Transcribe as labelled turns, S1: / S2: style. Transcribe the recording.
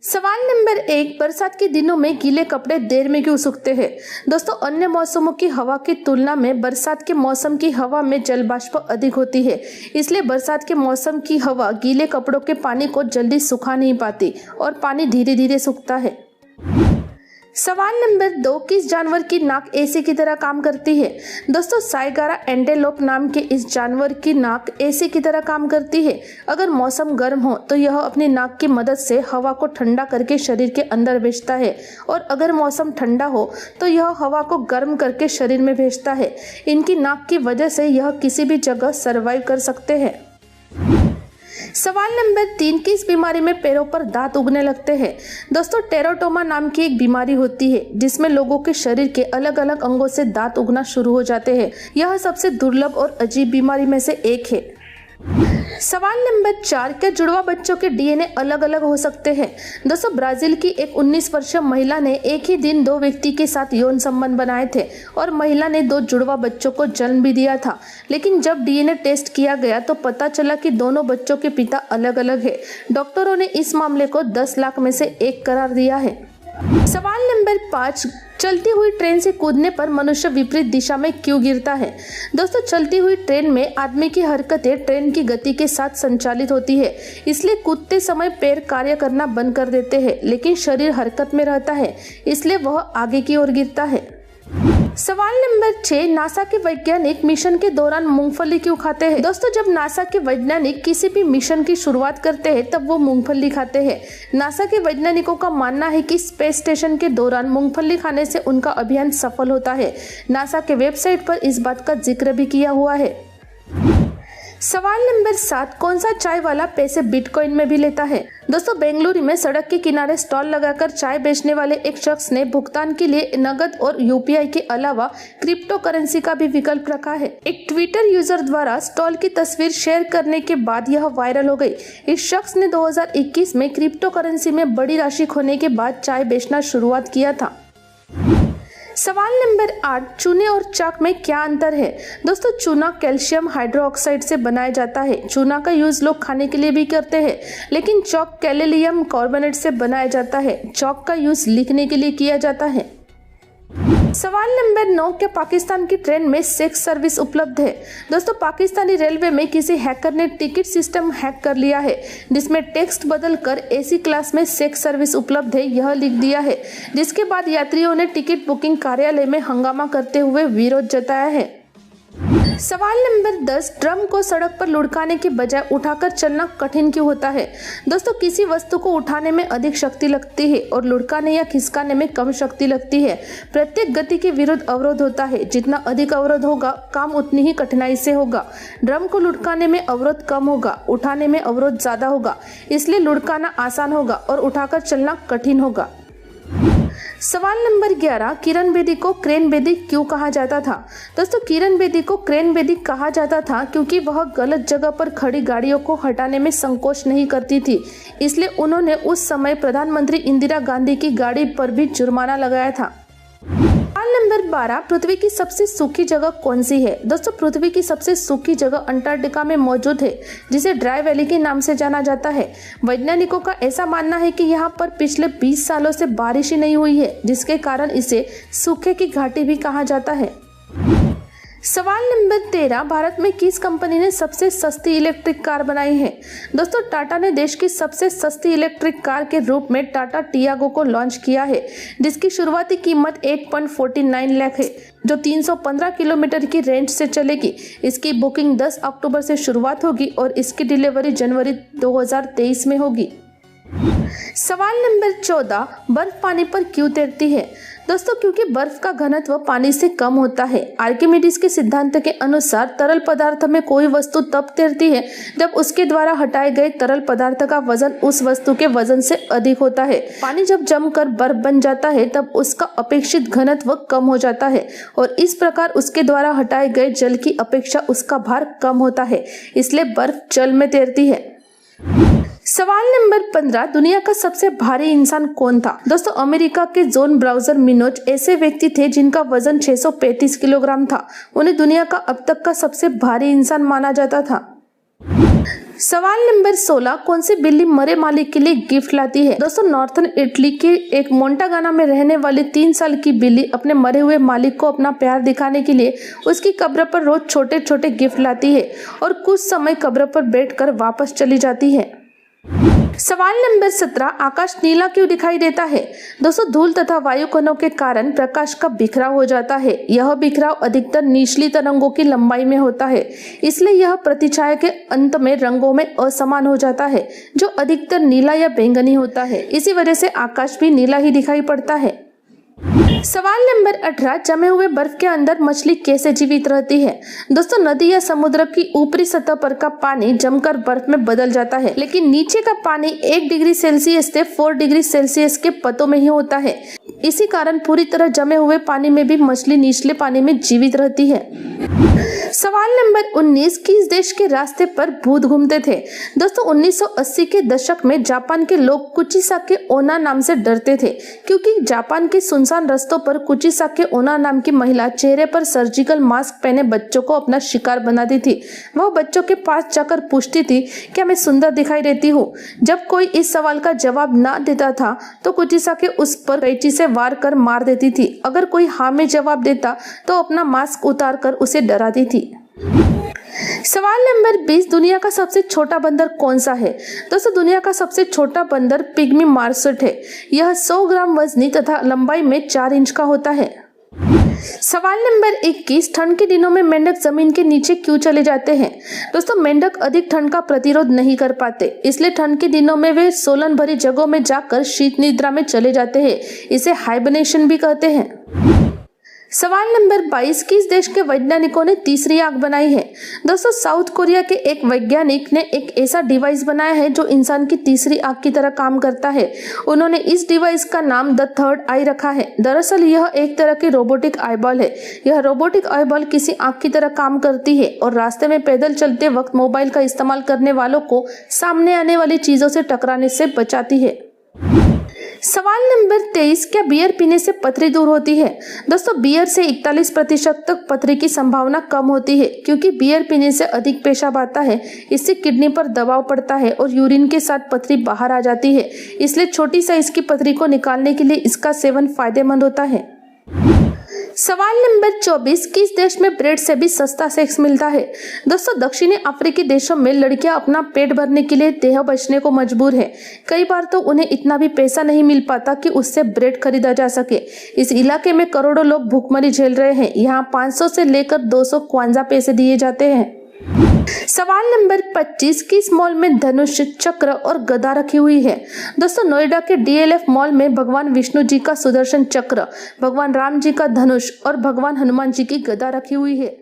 S1: सवाल नंबर 1, बरसात के दिनों में गीले कपड़े देर में क्यों सूखते हैं। दोस्तों, अन्य मौसमों की हवा की तुलना में बरसात के मौसम की हवा में जल वाष्प अधिक होती है, इसलिए बरसात के मौसम की हवा गीले कपड़ों के पानी को जल्दी सुखा नहीं पाती और पानी धीरे धीरे सूखता है। सवाल नंबर 2, किस जानवर की नाक एसी की तरह काम करती है। दोस्तों, साइगारा एंटेलोप नाम के इस जानवर की नाक एसी की तरह काम करती है। अगर मौसम गर्म हो तो यह अपनी नाक की मदद से हवा को ठंडा करके शरीर के अंदर भेजता है और अगर मौसम ठंडा हो तो यह हवा को गर्म करके शरीर में भेजता है। इनकी नाक की वजह से यह किसी भी जगह सर्वाइव कर सकते हैं। सवाल नंबर 3, किस बीमारी में पैरों पर दांत उगने लगते हैं। दोस्तों, टेरोटोमा नाम की एक बीमारी होती है जिसमें लोगों के शरीर के अलग अलग अंगों से दांत उगना शुरू हो जाते हैं। यह सबसे दुर्लभ और अजीब बीमारी में से एक है। सवाल नंबर 4, क्या जुड़वा बच्चों के डीएनए अलग अलग हो सकते हैं। दोस्तों, ब्राजील की एक 19 वर्षीय महिला ने एक ही दिन 2 व्यक्ति के साथ यौन संबंध बनाए थे और महिला ने 2 जुड़वा बच्चों को जन्म भी दिया था, लेकिन जब डीएनए टेस्ट किया गया तो पता चला कि दोनों बच्चों के पिता अलग अलग है। डॉक्टरों ने इस मामले को 10 लाख में से 1 करार दिया है। सवाल नंबर 5, चलती हुई ट्रेन से कूदने पर मनुष्य विपरीत दिशा में क्यों गिरता है। दोस्तों, चलती हुई ट्रेन में आदमी की हरकतें ट्रेन की गति के साथ संचालित होती है, इसलिए कूदते समय पैर कार्य करना बंद कर देते हैं, लेकिन शरीर हरकत में रहता है, इसलिए वह आगे की ओर गिरता है। सवाल नंबर 6, नासा के वैज्ञानिक मिशन के दौरान मूंगफली क्यों खाते हैं। दोस्तों, जब नासा के वैज्ञानिक किसी भी मिशन की शुरुआत करते हैं तब वो मूंगफली खाते हैं। नासा के वैज्ञानिकों का मानना है कि स्पेस स्टेशन के दौरान मूंगफली खाने से उनका अभियान सफल होता है। नासा के वेबसाइट पर इस बात का जिक्र भी किया हुआ है। सवाल नंबर 7, कौन सा चाय वाला पैसे बिटकॉइन में भी लेता है। दोस्तों, बेंगलुरु में सड़क के किनारे स्टॉल लगाकर चाय बेचने वाले एक शख्स ने भुगतान के लिए नगद और यूपीआई के अलावा क्रिप्टो करेंसी का भी विकल्प रखा है। एक ट्विटर यूजर द्वारा स्टॉल की तस्वीर शेयर करने के बाद यह वायरल हो गई। इस शख्स ने 2021 में क्रिप्टो करेंसी में बड़ी राशि खोने के बाद चाय बेचना शुरुआत किया था। सवाल नंबर 8, चूने और चाक में क्या अंतर है। दोस्तों, चूना कैल्शियम हाइड्रोक्साइड से बनाया जाता है। चूना का यूज लोग खाने के लिए भी करते हैं, लेकिन चॉक कैल्शियम कार्बोनेट से बनाया जाता है। चॉक का यूज लिखने के लिए किया जाता है। सवाल नंबर 9, क्या पाकिस्तान की ट्रेन में सेक्स सर्विस उपलब्ध है। दोस्तों, पाकिस्तानी रेलवे में किसी हैकर ने टिकट सिस्टम हैक कर लिया है, जिसमें टेक्स्ट बदलकर एसी क्लास में सेक्स सर्विस उपलब्ध है यह लिख दिया है, जिसके बाद यात्रियों ने टिकट बुकिंग कार्यालय में हंगामा करते हुए विरोध जताया है। सवाल नंबर 10, ड्रम को सड़क पर लुढ़काने के बजाय उठाकर चलना कठिन क्यों होता है। दोस्तों, किसी वस्तु को उठाने में अधिक शक्ति लगती है और लुढ़काने या खिसकाने में कम शक्ति लगती है। प्रत्येक गति के विरुद्ध अवरोध होता है। जितना अधिक अवरोध होगा, काम उतनी ही कठिनाई से होगा। ड्रम को लुढ़काने में अवरोध कम होगा, उठाने में अवरोध ज्यादा होगा, इसलिए लुढ़काना आसान होगा और उठाकर चलना कठिन होगा। सवाल नंबर 11, किरण बेदी को क्रेन बेदी क्यों कहा जाता था। दोस्तों, किरण बेदी को क्रेन बेदी कहा जाता था क्योंकि वह गलत जगह पर खड़ी गाड़ियों को हटाने में संकोच नहीं करती थी, इसलिए उन्होंने उस समय प्रधानमंत्री इंदिरा गांधी की गाड़ी पर भी जुर्माना लगाया था। सवाल नंबर 12, पृथ्वी की सबसे सूखी जगह कौन सी है। दोस्तों, पृथ्वी की सबसे सूखी जगह अंटार्कटिका में मौजूद है, जिसे ड्राई वैली के नाम से जाना जाता है। वैज्ञानिकों का ऐसा मानना है कि यहाँ पर पिछले 20 सालों से बारिश ही नहीं हुई है, जिसके कारण इसे सूखे की घाटी भी कहा जाता है। सवाल नंबर 13, भारत में किस कंपनी ने सबसे सस्ती इलेक्ट्रिक कार बनाई है। दोस्तों, टाटा ने देश की सबसे सस्ती इलेक्ट्रिक कार के रूप में टाटा टियागो को लॉन्च किया है, जिसकी शुरुआती कीमत 8.49 लाख है, जो 315 किलोमीटर की रेंज से चलेगी। इसकी बुकिंग 10 अक्टूबर से शुरुआत होगी और इसकी डिलीवरी जनवरी 2023 में होगी। सवाल नंबर 14, बर्फ पानी पर क्यों तैरती है। दोस्तों, क्योंकि बर्फ का घनत्व पानी से कम होता है। आर्किमिडीज के सिद्धांत के अनुसार तरल पदार्थ में कोई वस्तु तब तैरती है जब उसके द्वारा हटाए गए तरल पदार्थ का वजन उस वस्तु के वजन से अधिक होता है। पानी जब जमकर बर्फ बन जाता है तब उसका अपेक्षित घनत्व कम हो जाता है और इस प्रकार उसके द्वारा हटाए गए जल की अपेक्षा उसका भार कम होता है, इसलिए बर्फ जल में तैरती है। सवाल नंबर 15, दुनिया का सबसे भारी इंसान कौन था। दोस्तों, अमेरिका के जॉन ब्राउजर मिनोज ऐसे व्यक्ति थे जिनका वजन 635 किलोग्राम था। उन्हें दुनिया का अब तक का सबसे भारी इंसान माना जाता था। सवाल नंबर 16, कौन सी बिल्ली मरे मालिक के लिए गिफ्ट लाती है? दोस्तों, नॉर्थन इटली के एक मोंटागाना में रहने वाली 3 साल की बिल्ली अपने मरे हुए मालिक को अपना प्यार दिखाने के लिए उसकी कब्र पर रोज छोटे छोटे गिफ्ट लाती है और कुछ समय कब्र पर बैठकर वापस चली जाती है। सवाल नंबर 17, आकाश नीला क्यों दिखाई देता है? दोस्तों, धूल तथा वायु कणों के कारण प्रकाश का बिखराव हो जाता है। यह बिखराव अधिकतर निचली तरंगों की लंबाई में होता है, इसलिए यह प्रतिछाया के अंत में रंगों में असमान हो जाता है, जो अधिकतर नीला या बैंगनी होता है। इसी वजह से आकाश भी नीला ही दिखाई पड़ता है। सवाल नंबर 18, जमे हुए बर्फ के अंदर मछली कैसे जीवित रहती है? दोस्तों, नदी या समुद्र की ऊपरी सतह पर का पानी जमकर बर्फ में बदल जाता है, लेकिन नीचे का पानी 1 डिग्री सेल्सियस से 4 डिग्री सेल्सियस के पतों में ही होता है। इसी कारण पूरी तरह जमे हुए पानी में भी मछली निचले पानी में जीवित रहती है। सवाल नंबर 19, किस देश के रास्ते पर भूत घूमते थे? दोस्तों, 1980 के दशक में जापान के लोग कुचिसाके ओना नाम से डरते थे, क्योंकि जापान के सुनसान रास्तों पर कुचिसाके ओना नाम की महिला चेहरे पर सर्जिकल मास्क पहने बच्चों को अपना शिकार बनाती थी। वह बच्चों के पास जाकर पूछती थी, क्या मैं सुंदर दिखाई देती हूँ? जब कोई इस सवाल का जवाब ना देता था तो कुचिसाके उस पर कैंची से वार कर मार देती थी। अगर कोई हाँ में जवाब देता तो अपना मास्क उतार कर उसे डराती थी। सवाल नंबर 20, दुनिया का सबसे छोटा बंदर कौन सा है? दोस्तों, दुनिया का सबसे छोटा बंदर पिग्मी मार्सट है। यह 100 ग्राम वजनी तथा लंबाई में 4 इंच का होता है। सवाल नंबर 21, ठंड के दिनों में मेंढक जमीन के नीचे क्यों चले जाते हैं? दोस्तों, मेंढक अधिक ठंड का प्रतिरोध नहीं कर पाते, इसलिए ठंड के दिनों में वे सोलन भरी जगहों में जाकर शीत निद्रा में चले जाते हैं। इसे हाइबरनेशन भी कहते हैं। सवाल नंबर 22, किस देश के वैज्ञानिकों ने तीसरी आंख बनाई है? दोस्तों, साउथ कोरिया के एक वैज्ञानिक ने एक ऐसा डिवाइस बनाया है जो इंसान की तीसरी आंख की तरह काम करता है। उन्होंने इस डिवाइस का नाम द थर्ड आई रखा है। दरअसल यह एक तरह की रोबोटिक आईबॉल है। यह रोबोटिक आईबॉल किसी आंख की तरह काम करती है और रास्ते में पैदल चलते वक्त मोबाइल का इस्तेमाल करने वालों को सामने आने वाली चीजों से टकराने से बचाती है। सवाल नंबर 23, क्या बियर पीने से पथरी दूर होती है? दोस्तों, बियर से 41% तक पथरी की संभावना कम होती है, क्योंकि बियर पीने से अधिक पेशाब आता है। इससे किडनी पर दबाव पड़ता है और यूरिन के साथ पथरी बाहर आ जाती है। इसलिए छोटी साइज की पथरी को निकालने के लिए इसका सेवन फायदेमंद होता है। सवाल नंबर 24, किस देश में ब्रेड से भी सस्ता सेक्स मिलता है? दोस्तों, दक्षिणी अफ्रीकी देशों में लड़कियां अपना पेट भरने के लिए देह बेचने को मजबूर है। कई बार तो उन्हें इतना भी पैसा नहीं मिल पाता कि उससे ब्रेड खरीदा जा सके। इस इलाके में करोड़ों लोग भूखमरी झेल रहे हैं। यहाँ 500 से लेकर 200 क्वांजा पैसे दिए जाते हैं। सवाल नंबर 25, किस मॉल में धनुष, चक्र और गदा रखी हुई है? दोस्तों, नोएडा के DLF मॉल में भगवान विष्णु जी का सुदर्शन चक्र, भगवान राम जी का धनुष और भगवान हनुमान जी की गदा रखी हुई है।